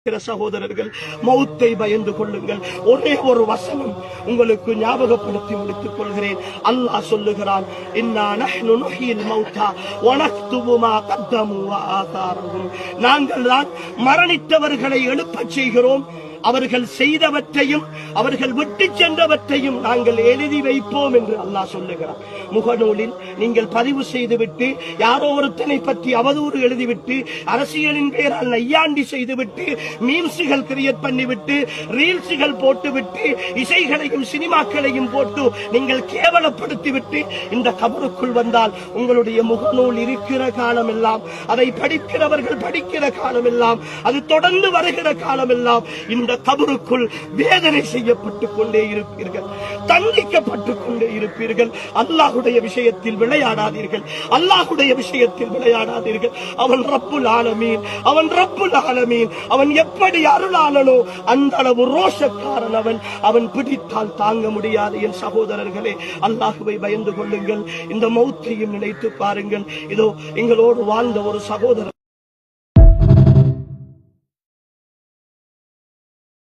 சகோதரர்கள், மௌத்தை பயந்து கொள்ளுங்கள். ஒரே ஒரு வசனம் உங்களுக்கு ஞாபகப்படுத்தி முடித்துக் கொள்கிறேன். அல்லாஹ் சொல்லுகிறான், இன்னா நஹ்னு நுஹ்யில் மௌதா வ நக்துபு மா கத்தமு வ ஆதாரஹும். நாங்கள் தான் மரணித்தவர்களை எழுப்பச் செய்கிறோம், அவர்கள் செய்தவற்றையும் அவர்கள் விட்டு சென்றவற்றையும் நாங்கள் எழுதி வைப்போம் என்று அல்லாஹ் சொல்லுகிறார். முகநூலில் நீங்கள் பதிவு செய்துவிட்டு யாரோ ஒருத்தனை பற்றி அவதூறு எழுதிவிட்டு அரசியலின் பெயரால் நையாண்டி செய்துவிட்டு மீம்ஸுகள் கிரியேட் பண்ணிவிட்டு ரீல்ஸுகள் போட்டுவிட்டு இசைகளையும் சினிமாக்களையும் போட்டு நீங்கள் கேவலப்படுத்திவிட்டு இந்த கபருக்குள் வந்தால் உங்களுடைய முகநூல் இருக்கிற காலமெல்லாம், அதை படிக்கிறவர்கள் படிக்கிற காலமெல்லாம், அது தொடர்ந்து வருகிற காலமெல்லாம் இந்த கபருக்குள் வேதனை செய்யப்பட்டுக் கொண்டே இருப்பீர்கள், தண்டிக்கப்பட்டுக் கொண்டே இருப்பீர்கள். அல்லாஹுடைய விஷயத்தில் விளையாடாதீர்கள், அல்லாஹுடைய விஷயத்தில் விளையாடாதீர்கள். அவன் ரப்புல் ஆலமீன், அவன் ரப்புல் ஆலமீன். அவன் எப்படி அருளாளனோ அந்த அளவு ரோஷக்காரன் அவன். அவன் பிடித்தால் தாங்க முடியாது. என் சகோதரர்களே, அல்லாஹுவை பயந்து கொள்ளுங்கள். இந்த மௌத்தையும் நினைத்து பாருங்கள். இதோ எங்களோடு வாழ்ந்த ஒரு சகோதரர்